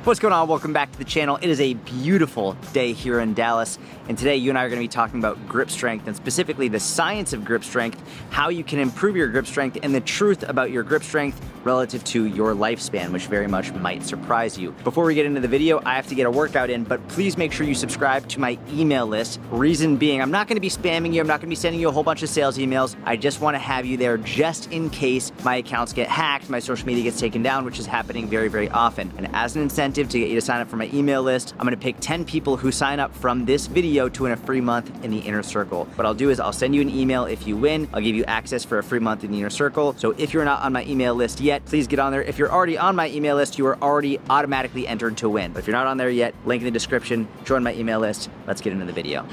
What's going on? Welcome back to the channel. It is a beautiful day here in Dallas, and today you and I are going to be talking about grip strength, and specifically the science of grip strength, how you can improve your grip strength, and the truth about your grip strength relative to your lifespan, which very much might surprise you. Before we get into the video, I have to get a workout in, but please make sure you subscribe to my email list. Reason being, I'm not going to be spamming you, I'm not going to be sending you a whole bunch of sales emails. I just want to have you there just in case my accounts get hacked, my social media gets taken down, which is happening very, very often. And as an incentive to get you to sign up for my email list, I'm gonna pick 10 people who sign up from this video to win a free month in the Inner Circle. What I'll do is I'll send you an email if you win. I'll give you access for a free month in the Inner Circle. So if you're not on my email list yet, please get on there. If you're already on my email list, you are already automatically entered to win. But if you're not on there yet, link in the description, join my email list. Let's get into the video.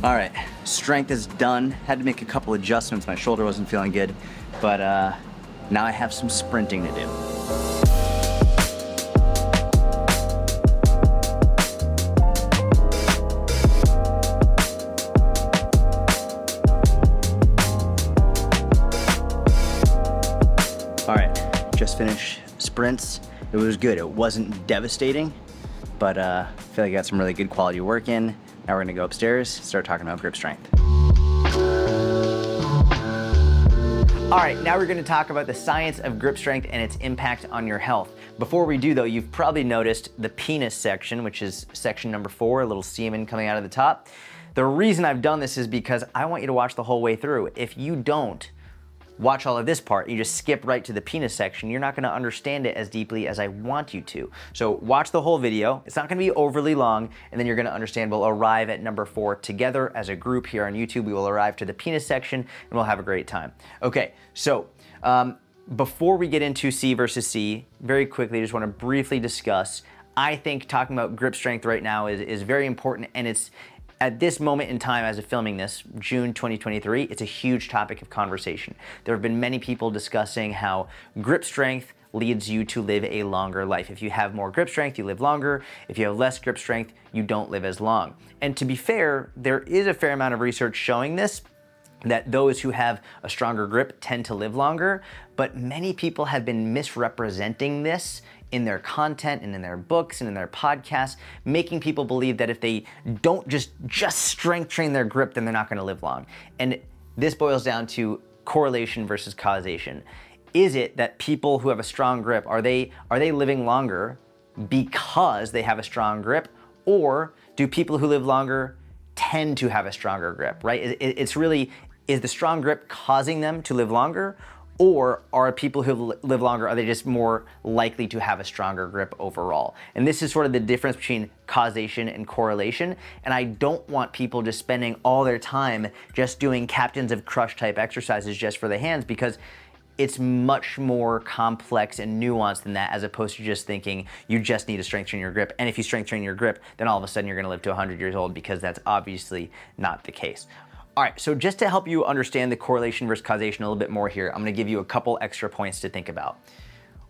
All right, strength is done. Had to make a couple adjustments. My shoulder wasn't feeling good, but now I have some sprinting to do. All right, just finished sprints. It was good. It wasn't devastating, but I feel like I got some really good quality work in. Now we're gonna go upstairs, start talking about grip strength. All right, now we're gonna talk about the science of grip strength and its impact on your health. Before we do though, you've probably noticed the penis section, which is section number 4, a little semen coming out of the top. The reason I've done this is because I want you to watch the whole way through. If you don't watch all of this part, you just skip right to the penis section, you're not gonna understand it as deeply as I want you to. So watch the whole video. It's not gonna be overly long, and then you're gonna understand. We'll arrive at number 4 together as a group here on YouTube. We will arrive to the penis section, and we'll have a great time. Okay, so before we get into C versus C, very quickly, I just wanna briefly discuss, I think talking about grip strength right now is very important, and it's, at this moment in time, as of filming this, June 2023, it's a huge topic of conversation. There have been many people discussing how grip strength leads you to live a longer life. If you have more grip strength, you live longer. If you have less grip strength, you don't live as long. And to be fair, there is a fair amount of research showing this, that those who have a stronger grip tend to live longer, but many people have been misrepresenting this in their content and in their books and in their podcasts, making people believe that if they don't just strength train their grip, then they're not gonna live long. And this boils down to correlation versus causation. Is it that people who have a strong grip, are they living longer because they have a strong grip, or do people who live longer tend to have a stronger grip, right? It's really, is the strong grip causing them to live longer, or are people who live longer, are they just more likely to have a stronger grip overall? And this is sort of the difference between causation and correlation. And I don't want people just spending all their time just doing captains of crush type exercises just for the hands, because it's much more complex and nuanced than that, as opposed to just thinking you just need to strength train your grip. And if you strength train your grip, then all of a sudden you're gonna live to 100 years old, because that's obviously not the case. All right, so just to help you understand the correlation versus causation a little bit more here, I'm gonna give you a couple extra points to think about.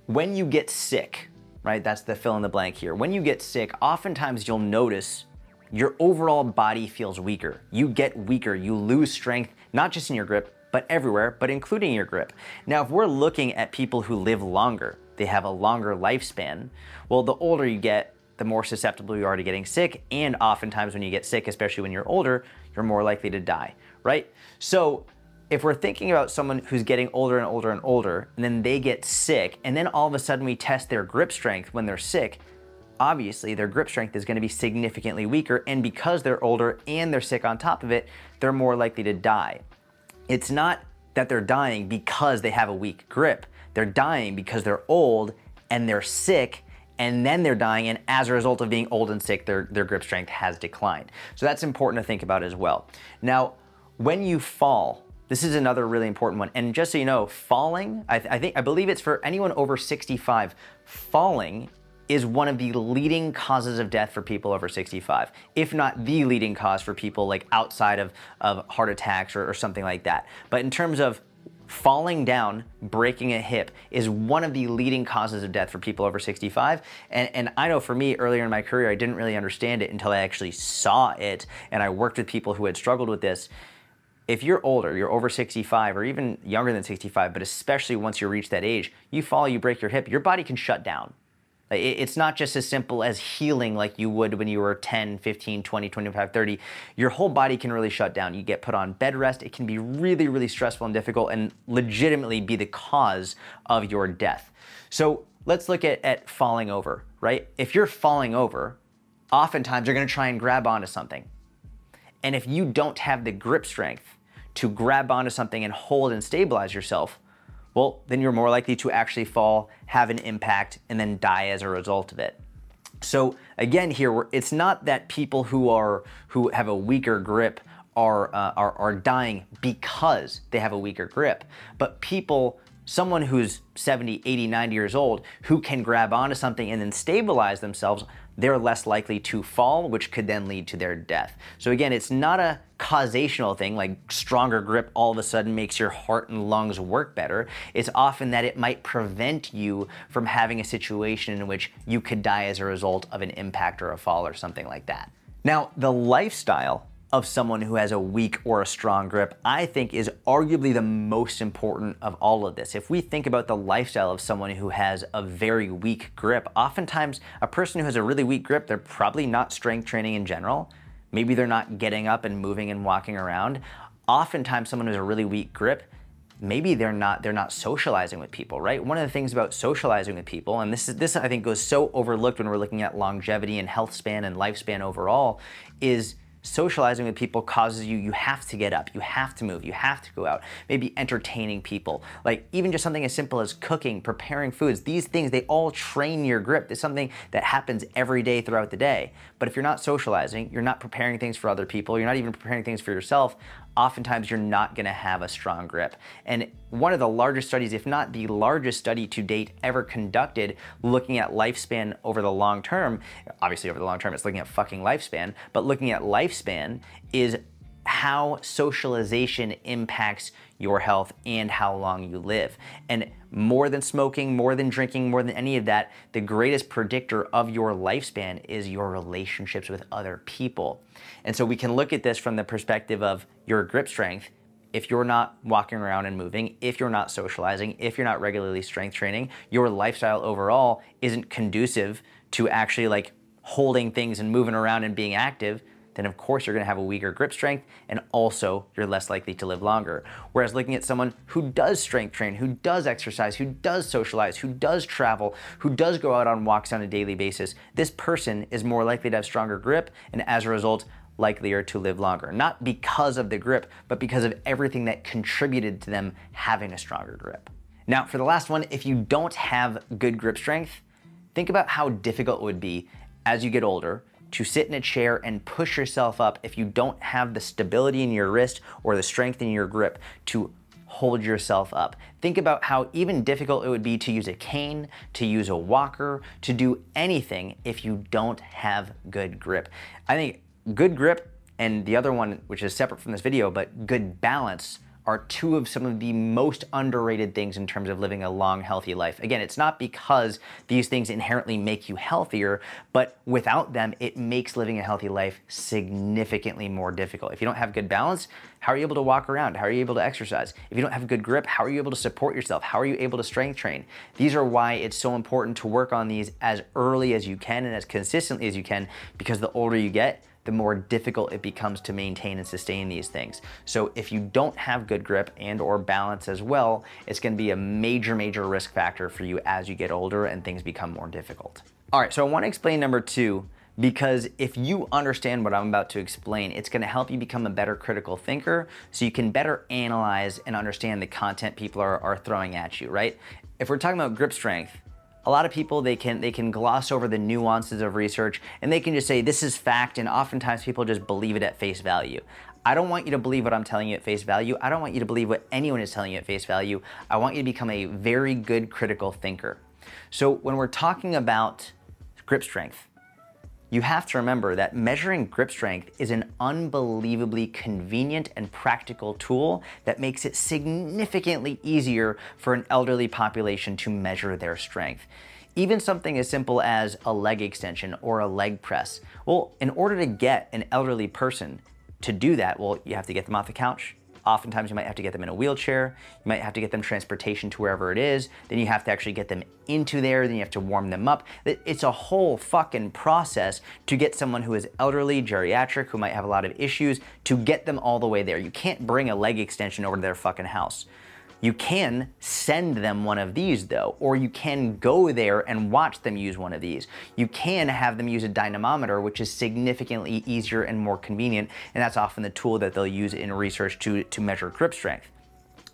When you get sick, right, that's the fill in the blank here. When you get sick, oftentimes you'll notice your overall body feels weaker. You get weaker, you lose strength, not just in your grip, but everywhere, but including your grip. Now, if we're looking at people who live longer, they have a longer lifespan, well, the older you get, the more susceptible you are to getting sick, and oftentimes when you get sick, especially when you're older, you're more likely to die, right? So if we're thinking about someone who's getting older and older and older, and then they get sick, and then all of a sudden we test their grip strength when they're sick, obviously their grip strength is gonna be significantly weaker, and because they're older and they're sick on top of it, they're more likely to die. It's not that they're dying because they have a weak grip. They're dying because they're old and they're sick, and then they're dying, and as a result of being old and sick, their grip strength has declined. So that's important to think about as well. Now, when you fall, this is another really important one. And just so you know, falling, I believe it's for anyone over 65, falling is one of the leading causes of death for people over 65, if not the leading cause for people like outside of heart attacks or something like that. But in terms of falling down, breaking a hip is one of the leading causes of death for people over 65. And I know for me, earlier in my career, I didn't really understand it until I actually saw it and I worked with people who had struggled with this. If you're older, you're over 65 or even younger than 65, but especially once you reach that age, you fall, you break your hip, your body can shut down. It's not just as simple as healing like you would when you were 10, 15, 20, 25, 30. Your whole body can really shut down. You get put on bed rest. It can be really, really stressful and difficult and legitimately be the cause of your death. So let's look at falling over, right? If you're falling over, oftentimes you're gonna try and grab onto something. And if you don't have the grip strength to grab onto something and hold and stabilize yourself, well, then you're more likely to actually fall, have an impact, and then die as a result of it. So again, here, it's not that people who have a weaker grip are dying because they have a weaker grip, but someone who's 70, 80, 90 years old who can grab onto something and then stabilize themselves, they're less likely to fall, which could then lead to their death. So again, it's not a causational thing, like stronger grip all of a sudden makes your heart and lungs work better. It's often that it might prevent you from having a situation in which you could die as a result of an impact or a fall or something like that. Now, the lifestyle of someone who has a weak or a strong grip, I think is arguably the most important of all of this. If we think about the lifestyle of someone who has a very weak grip, oftentimes a person who has a really weak grip, they're probably not strength training in general. Maybe they're not getting up and moving and walking around. Oftentimes someone who has a really weak grip, maybe they're not socializing with people, right? One of the things about socializing with people, and this I think goes so overlooked when we're looking at longevity and health span and lifespan overall, is socializing with people causes you have to get up, you have to move, you have to go out, maybe entertaining people, like even just something as simple as cooking, preparing foods. These things, they all train your grip. It's something that happens every day throughout the day. But if you're not socializing, you're not preparing things for other people, you're not even preparing things for yourself, oftentimes you're not gonna have a strong grip. And one of the largest studies, if not the largest study to date ever conducted looking at lifespan over the long term, obviously over the long term it's looking at fucking lifespan, but looking at lifespan is how socialization impacts your health and how long you live. And more than smoking, more than drinking, more than any of that, the greatest predictor of your lifespan is your relationships with other people. And so we can look at this from the perspective of your grip strength. If you're not walking around and moving, if you're not socializing, if you're not regularly strength training, your lifestyle overall isn't conducive to actually like holding things and moving around and being active, then of course you're gonna have a weaker grip strength and also you're less likely to live longer. Whereas looking at someone who does strength train, who does exercise, who does socialize, who does travel, who does go out on walks on a daily basis, this person is more likely to have stronger grip and as a result, likelier to live longer. Not because of the grip, but because of everything that contributed to them having a stronger grip. Now, for the last one, if you don't have good grip strength, think about how difficult it would be as you get older to sit in a chair and push yourself up if you don't have the stability in your wrist or the strength in your grip to hold yourself up. Think about how even difficult it would be to use a cane, to use a walker, to do anything if you don't have good grip. I think good grip and the other one, which is separate from this video, but good balance, are two of some of the most underrated things in terms of living a long, healthy life. Again, it's not because these things inherently make you healthier, but without them, it makes living a healthy life significantly more difficult. If you don't have good balance, how are you able to walk around? How are you able to exercise? If you don't have good grip, how are you able to support yourself? How are you able to strength train? These are why it's so important to work on these as early as you can and as consistently as you can, because the older you get, the more difficult it becomes to maintain and sustain these things. So if you don't have good grip and or balance as well, it's gonna be a major, major risk factor for you as you get older and things become more difficult. All right, so I wanna explain number two, because if you understand what I'm about to explain, it's gonna help you become a better critical thinker so you can better analyze and understand the content people are throwing at you, right? If we're talking about grip strength, a lot of people, they can gloss over the nuances of research and they can just say this is fact, and oftentimes people just believe it at face value. I don't want you to believe what I'm telling you at face value. I don't want you to believe what anyone is telling you at face value. I want you to become a very good critical thinker. So when we're talking about grip strength. You have to remember that measuring grip strength is an unbelievably convenient and practical tool that makes it significantly easier for an elderly population to measure their strength. Even something as simple as a leg extension or a leg press. Well, in order to get an elderly person to do that, well, you have to get them off the couch. Oftentimes you might have to get them in a wheelchair, you might have to get them transportation to wherever it is, then you have to actually get them into there, then you have to warm them up. It's a whole fucking process to get someone who is elderly, geriatric, who might have a lot of issues, to get them all the way there. You can't bring a leg extension over to their fucking house. You can send them one of these though, or you can go there and watch them use one of these. You can have them use a dynamometer, which is significantly easier and more convenient, and that's often the tool that they'll use in research to measure grip strength.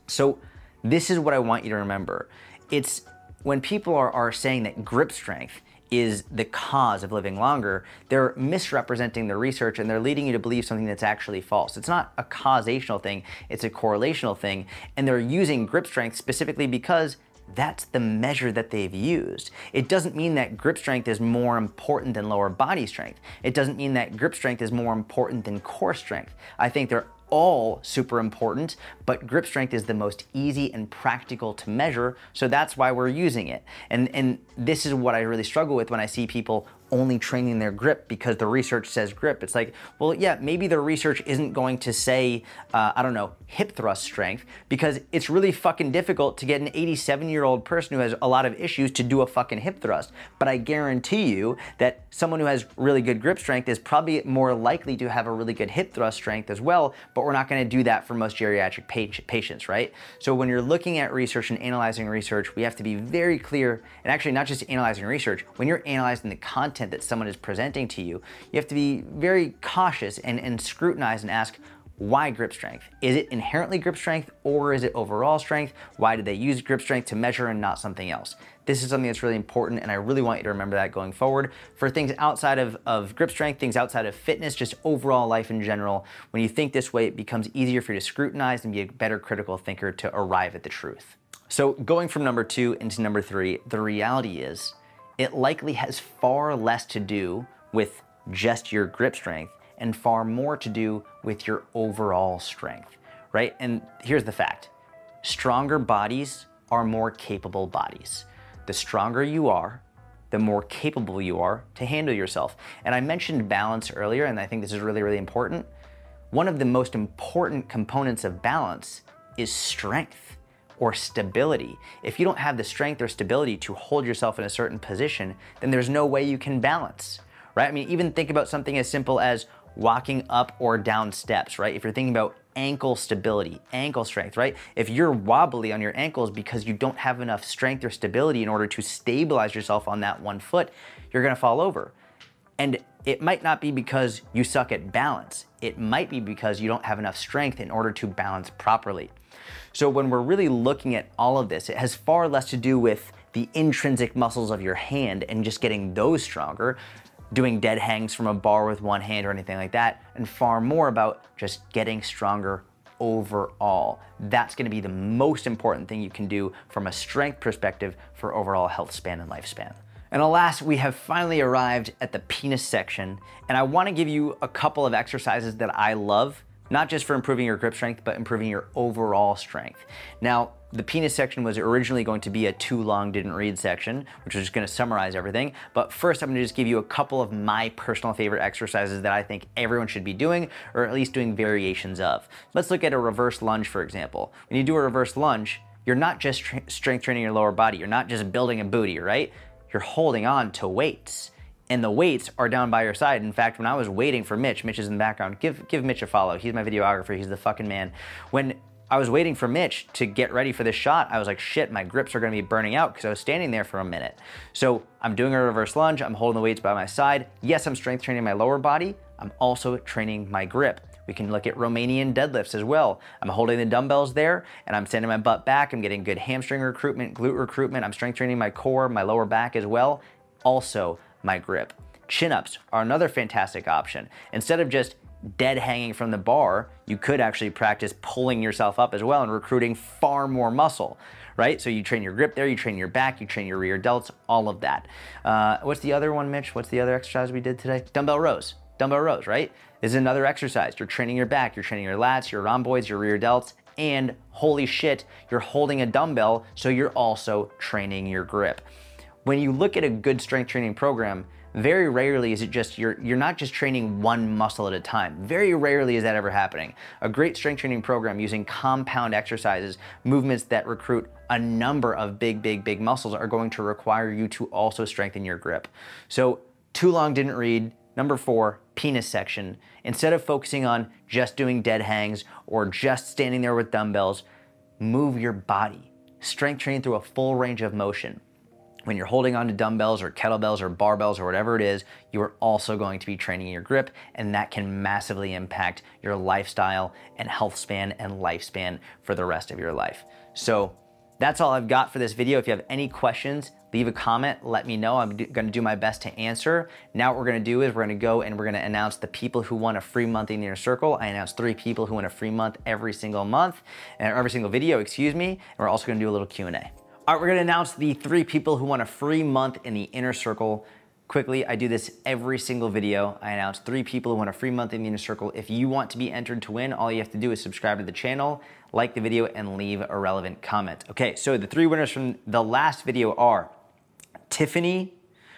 So this is what I want you to remember. It's when people are saying that grip strength is the cause of living longer, they're misrepresenting the research and they're leading you to believe something that's actually false. It's not a causational thing, it's a correlational thing, and they're using grip strength specifically because that's the measure that they've used. It doesn't mean that grip strength is more important than lower body strength. It doesn't mean that grip strength is more important than core strength. I think they're all super important, but grip strength is the most easy and practical to measure, so that's why we're using it. And this is what I really struggle with when I see people only training their grip because the research says grip. It's like, well, yeah, maybe the research isn't going to say, I don't know, hip thrust strength, because it's really fucking difficult to get an 87-year-old person who has a lot of issues to do a fucking hip thrust. But I guarantee you that someone who has really good grip strength is probably more likely to have a really good hip thrust strength as well, but we're not gonna do that for most geriatric patients, right? So when you're looking at research and analyzing research, we have to be very clear, and actually not just analyzing research, when you're analyzing the content that someone is presenting to you, you have to be very cautious and scrutinize and ask, why grip strength? Is it inherently grip strength or is it overall strength? Why did they use grip strength to measure and not something else? This is something that's really important, and I really want you to remember that going forward. For things outside of grip strength, things outside of fitness, just overall life in general, when you think this way, it becomes easier for you to scrutinize and be a better critical thinker to arrive at the truth. So going from number 2 into number 3, the reality is it likely has far less to do with just your grip strength and far more to do with your overall strength, right? And here's the fact. Stronger bodies are more capable bodies. The stronger you are, the more capable you are to handle yourself. And I mentioned balance earlier, and I think this is really, really important. One of the most important components of balance is strength or stability. If you don't have the strength or stability to hold yourself in a certain position, then there's no way you can balance, right? I mean, even think about something as simple as walking up or down steps, right? If you're thinking about ankle stability, ankle strength, right? If you're wobbly on your ankles because you don't have enough strength or stability in order to stabilize yourself on that one foot, you're gonna fall over. And it might not be because you suck at balance. It might be because you don't have enough strength in order to balance properly. So when we're really looking at all of this, it has far less to do with the intrinsic muscles of your hand and just getting those stronger, doing dead hangs from a bar with one hand or anything like that, and far more about just getting stronger overall. That's gonna be the most important thing you can do from a strength perspective for overall health span and lifespan. And alas, we have finally arrived at the penis section, and I wanna give you a couple of exercises that I love, not just for improving your grip strength, but improving your overall strength. Now, the penis section was originally going to be a too long didn't read section, which was just gonna summarize everything. But first, I'm gonna just give you a couple of my personal favorite exercises that I think everyone should be doing, or at least doing variations of. Let's look at a reverse lunge, for example. When you do a reverse lunge, you're not just strength training your lower body. You're not just building a booty, right? You're holding on to weights. And the weights are down by your side. In fact, when I was waiting for Mitch is in the background, give Mitch a follow. He's my videographer, he's the fucking man. When I was waiting for Mitch to get ready for this shot, I was like, shit, my grips are gonna be burning out because I was standing there for a minute. So I'm doing a reverse lunge, I'm holding the weights by my side. Yes, I'm strength training my lower body, I'm also training my grip. We can look at Romanian deadlifts as well. I'm holding the dumbbells there and I'm sending my butt back. I'm getting good hamstring recruitment, glute recruitment. I'm strength training my core, my lower back as well. Also my grip. Chin-ups are another fantastic option. Instead of just dead hanging from the bar, you could actually practice pulling yourself up as well and recruiting far more muscle, right? So you train your grip there, you train your back, you train your rear delts, all of that. What's the other one, Mitch? What's the other exercise we did today? Dumbbell rows. Dumbbell rows, right? This is another exercise. You're training your back, you're training your lats, your rhomboids, your rear delts, and holy shit, you're holding a dumbbell, so you're also training your grip. When you look at a good strength training program, very rarely is it just, you're not just training one muscle at a time. Very rarely is that ever happening. A great strength training program using compound exercises, movements that recruit a number of big muscles are going to require you to also strengthen your grip. So too long didn't read. Number 4, penis section. Instead of focusing on just doing dead hangs or just standing there with dumbbells, move your body. Strength train through a full range of motion. When you're holding on to dumbbells or kettlebells or barbells or whatever it is, you are also going to be training your grip, and that can massively impact your lifestyle and health span and lifespan for the rest of your life. So that's all I've got for this video. If you have any questions, leave a comment, let me know. I'm gonna do my best to answer. Now what we're gonna do is we're gonna go and we're gonna announce the people who won a free month in the Inner Circle. I announced 3 people who won a free month every single month, and every single video, excuse me. And we're also gonna do a little Q&A. All right, we're gonna announce the 3 people who won a free month in the Inner Circle. Quickly, I do this every single video. I announce 3 people who won a free month in the Inner Circle. If you want to be entered to win, all you have to do is subscribe to the channel, like the video, and leave a relevant comment. Okay, so the 3 winners from the last video are Tiffany,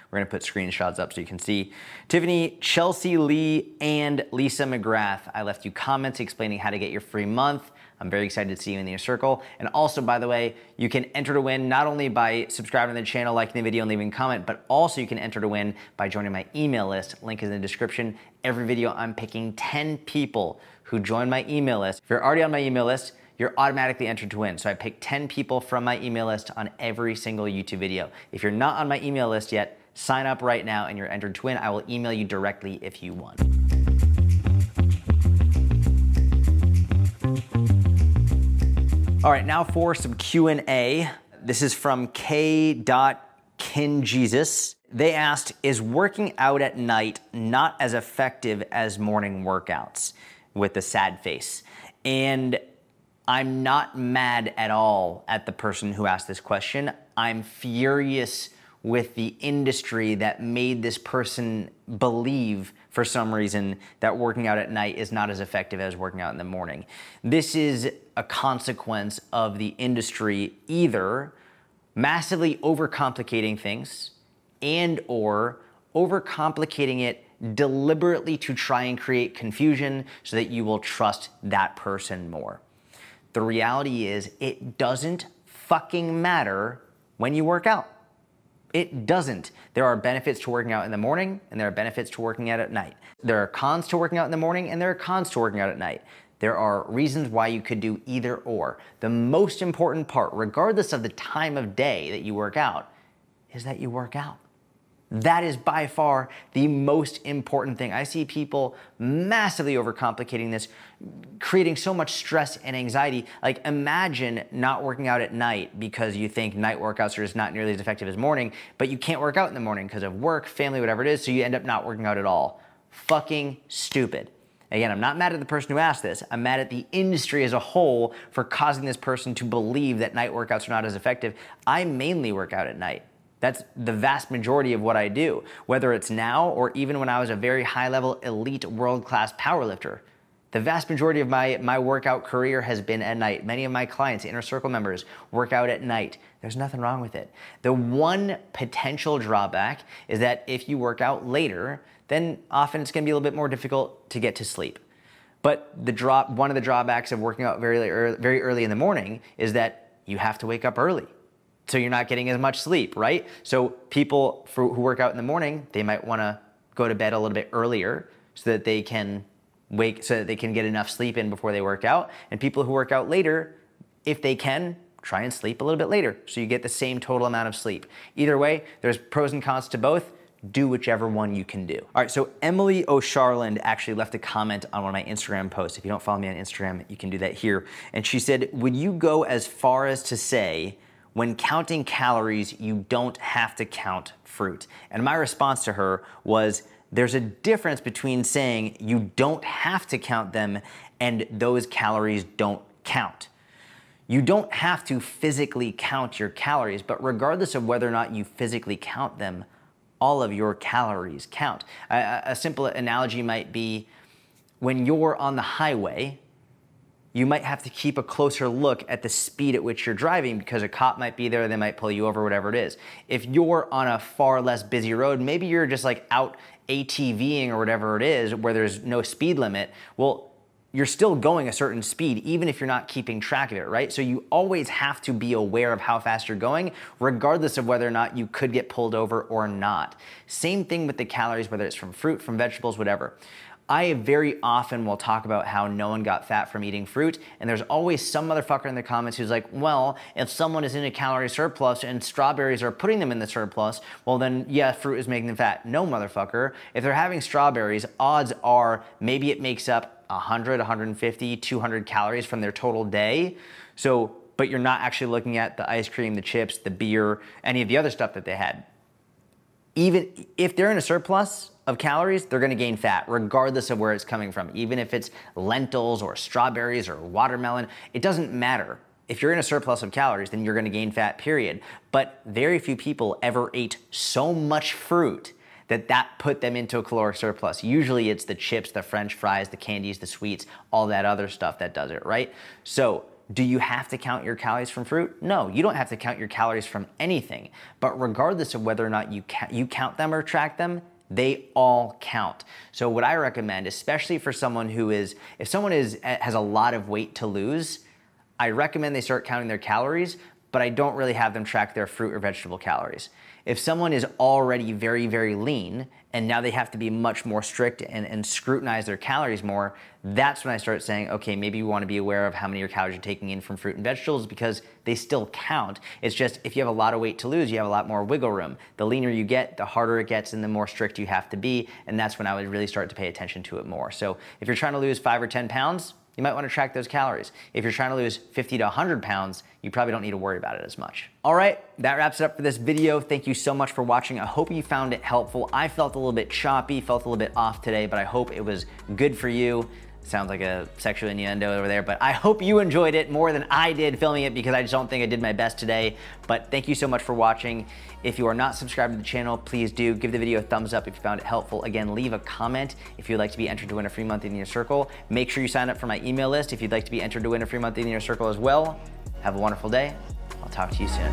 we're gonna put screenshots up so you can see, Tiffany, Chelsea Lee, and Lisa McGrath. I left you comments explaining how to get your free month. I'm very excited to see you in the Inner Circle. And also, by the way, you can enter to win not only by subscribing to the channel, liking the video, and leaving a comment, but also you can enter to win by joining my email list. Link is in the description. Every video, I'm picking 10 people who join my email list. If you're already on my email list, you're automatically entered to win. So I pick 10 people from my email list on every single YouTube video. If you're not on my email list yet, sign up right now and you're entered to win. I will email you directly if you won. All right, now for some Q&A. This is from K.KinJesus. They asked, is working out at night not as effective as morning workouts? With the sad face. And I'm not mad at all at the person who asked this question. I'm furious with the industry that made this person believe for some reason that working out at night is not as effective as working out in the morning. This is a consequence of the industry either massively overcomplicating things and or overcomplicating it deliberately to try and create confusion so that you will trust that person more. The reality is it doesn't fucking matter when you work out. It doesn't. There are benefits to working out in the morning and there are benefits to working out at night. There are cons to working out in the morning and there are cons to working out at night. There are reasons why you could do either or. The most important part, regardless of the time of day that you work out, is that you work out. That is by far the most important thing. I see people massively overcomplicating this, creating so much stress and anxiety. Like imagine not working out at night because you think night workouts are just not nearly as effective as morning, but you can't work out in the morning because of work, family, whatever it is, so you end up not working out at all. Fucking stupid. Again, I'm not mad at the person who asked this. I'm mad at the industry as a whole for causing this person to believe that night workouts are not as effective. I mainly work out at night. That's the vast majority of what I do, whether it's now or even when I was a very high-level, elite, world-class powerlifter. The vast majority of my workout career has been at night. Many of my clients, Inner Circle members, work out at night. There's nothing wrong with it. The one potential drawback is that if you work out later, then often it's gonna be a little bit more difficult to get to sleep. But one of the drawbacks of working out very early in the morning is that you have to wake up early. So you're not getting as much sleep, right? So people who work out in the morning, they might wanna go to bed a little bit earlier so that they can get enough sleep in before they work out. And people who work out later, if they can, try and sleep a little bit later so you get the same total amount of sleep. Either way, there's pros and cons to both. Do whichever one you can do. All right, so Emily O'Sharland actually left a comment on one of my Instagram posts. If you don't follow me on Instagram, you can do that here. And she said, would you go as far as to say, when counting calories, you don't have to count fruit. And my response to her was, there's a difference between saying you don't have to count them and those calories don't count. You don't have to physically count your calories, but regardless of whether or not you physically count them, all of your calories count. A simple analogy might be when you're on the highway, you might have to keep a closer look at the speed at which you're driving because a cop might be there, they might pull you over, whatever it is. If you're on a far less busy road, maybe you're just like out ATVing or whatever it is where there's no speed limit, well, you're still going a certain speed even if you're not keeping track of it, right? So you always have to be aware of how fast you're going regardless of whether or not you could get pulled over or not. Same thing with the calories, whether it's from fruit, from vegetables, whatever. I very often will talk about how no one got fat from eating fruit, and there's always some motherfucker in the comments who's like, well, if someone is in a calorie surplus and strawberries are putting them in the surplus, well then, yeah, fruit is making them fat. No, motherfucker. If they're having strawberries, odds are maybe it makes up 100, 150, 200 calories from their total day. So, but you're not actually looking at the ice cream, the chips, the beer, any of the other stuff that they had. Even if they're in a surplus of calories, they're gonna gain fat regardless of where it's coming from. Even if it's lentils or strawberries or watermelon, it doesn't matter. If you're in a surplus of calories, then you're gonna gain fat, period. But very few people ever ate so much fruit that put them into a caloric surplus. Usually it's the chips, the French fries, the candies, the sweets, all that other stuff that does it, right? So, do you have to count your calories from fruit? No, you don't have to count your calories from anything. But regardless of whether or not you count them or track them, they all count. So what I recommend, especially for someone who is, if someone has a lot of weight to lose, I recommend they start counting their calories, but I don't really have them track their fruit or vegetable calories. If someone is already very, very lean and now they have to be much more strict and scrutinize their calories more, that's when I start saying, okay, maybe you want to be aware of how many of your calories you're taking in from fruit and vegetables because they still count. It's just if you have a lot of weight to lose, you have a lot more wiggle room. The leaner you get, the harder it gets and the more strict you have to be, and that's when I would really start to pay attention to it more. So if you're trying to lose 5 or 10 pounds, you might want to track those calories. If you're trying to lose 50 to 100 pounds, you probably don't need to worry about it as much. All right, that wraps it up for this video. Thank you so much for watching. I hope you found it helpful. I felt a little bit choppy, felt a little bit off today, but I hope it was good for you. Sounds like a sexual innuendo over there, but I hope you enjoyed it more than I did filming it because I just don't think I did my best today. But thank you so much for watching. If you are not subscribed to the channel, please do. Give the video a thumbs up if you found it helpful. Again, leave a comment if you'd like to be entered to win a free month in your circle. Make sure you sign up for my email list if you'd like to be entered to win a free month in your circle as well. Have a wonderful day. I'll talk to you soon.